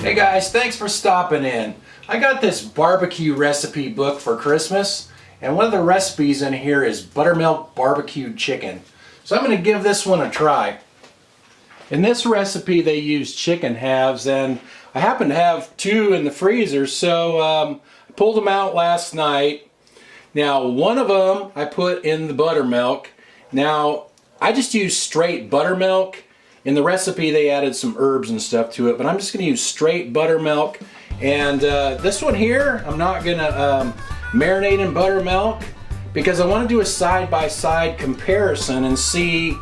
Hey guys, thanks for stopping in. I got this barbecue recipe book for Christmas, and one of the recipes in here is buttermilk barbecued chicken. So I'm going to give this one a try. In this recipe they use chicken halves, and I happen to have two in the freezer, so I pulled them out last night. Now one of them I put in the buttermilk. Now I just use straight buttermilk. In the recipe they added some herbs and stuff to it, but I'm just going to use straight buttermilk. And this one here, I'm not going to marinate in buttermilk because I want to do a side-by-side comparison and see,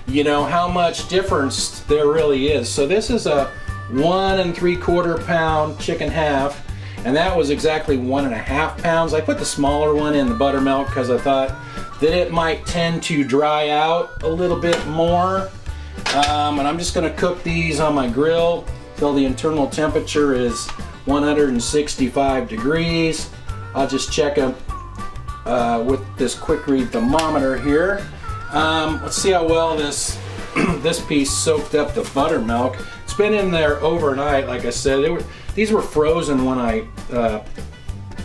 you know, how much difference there really is. So this is a 1 3/4 pound chicken half, and that was exactly 1.5 pounds. I put the smaller one in the buttermilk because I thought that it might tend to dry out a little bit more. And I'm just going to cook these on my grill till the internal temperature is 165 degrees. I'll just check them with this quick read thermometer here. Let's see how well this this piece soaked up the buttermilk. It's been in there overnight, like I said. These were frozen when I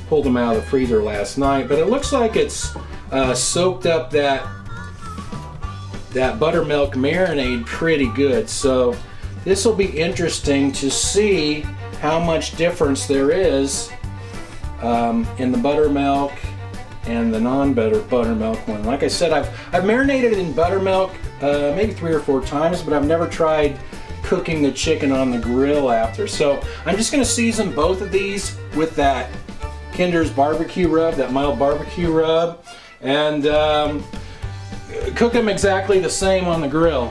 pulled them out of the freezer last night, but it looks like it's soaked up that buttermilk marinade pretty good. So this will be interesting to see how much difference there is in the buttermilk and the non-buttermilk one. Like I said, I've marinated in buttermilk maybe 3 or 4 times, but I've never tried cooking the chicken on the grill after. So I'm just going to season both of these with that Kinder's barbecue rub, that mild barbecue rub, and cook them exactly the same on the grill.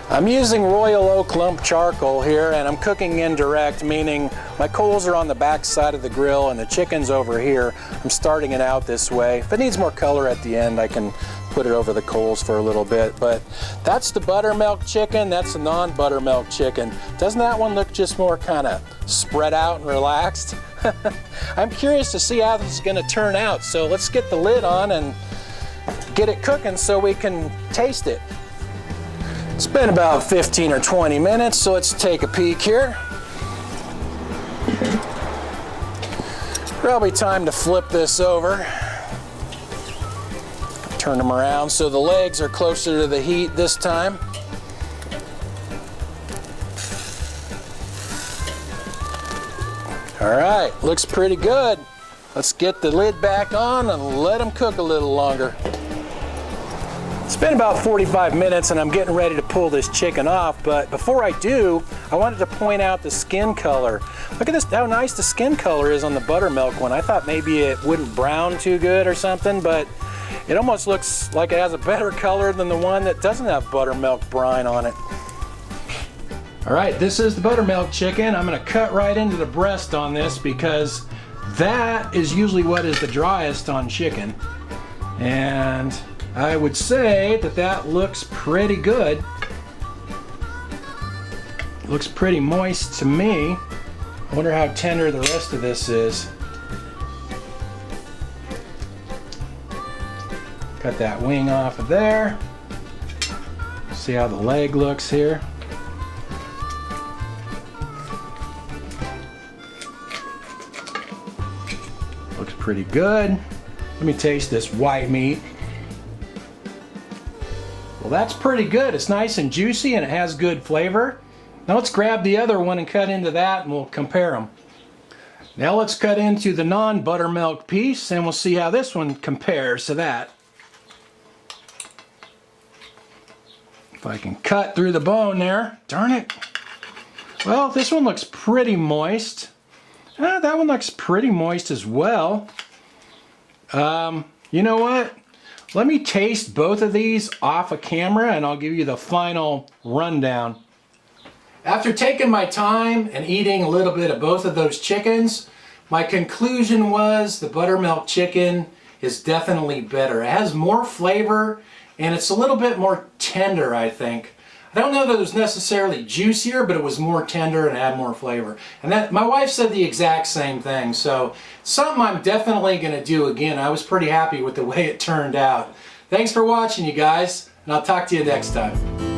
I'm using Royal Oak lump charcoal here, and I'm cooking indirect, meaning my coals are on the back side of the grill and the chicken's over here. I'm starting it out this way. If it needs more color at the end, I can put it over the coals for a little bit. But that's the buttermilk chicken, that's the non-buttermilk chicken. Doesn't that one look just more kind of spread out and relaxed? I'm curious to see how this is going to turn out, so let's get the lid on and get it cooking so we can taste it. It's been about 15 or 20 minutes, so let's take a peek here. Probably time to flip this over. Turn them around so the legs are closer to the heat this time. All right, looks pretty good. Let's get the lid back on and let them cook a little longer. It's been about 45 minutes and I'm getting ready to pull this chicken off, but before I do, I wanted to point out the skin color. Look at this, how nice the skin color is on the buttermilk one. I thought maybe it wouldn't brown too good or something, but it almost looks like it has a better color than the one that doesn't have buttermilk brine on it. All right, this is the buttermilk chicken. I'm gonna cut right into the breast on this because that is usually what is the driest on chicken. And I would say that that looks pretty good. It looks pretty moist to me. I wonder how tender the rest of this is. Cut that wing off of there. See how the leg looks here. Looks pretty good. Let me taste this white meat. Well, that's pretty good. It's nice and juicy and it has good flavor. Now let's grab the other one and cut into that and we'll compare them. Now let's cut into the non-buttermilk piece and we'll see how this one compares to that. If I can cut through the bone there. Darn it. Well, this one looks pretty moist. That one looks pretty moist as well. You know what? Let me taste both of these off of camera and I'll give you the final rundown. After taking my time and eating a little bit of both of those chickens, my conclusion was the buttermilk chicken is definitely better. It has more flavor and it's a little bit more tender, I think. I don't know that it was necessarily juicier, but it was more tender and had more flavor. And that, my wife said the exact same thing, so something I'm definitely going to do again. I was pretty happy with the way it turned out. Thanks for watching, you guys, and I'll talk to you next time.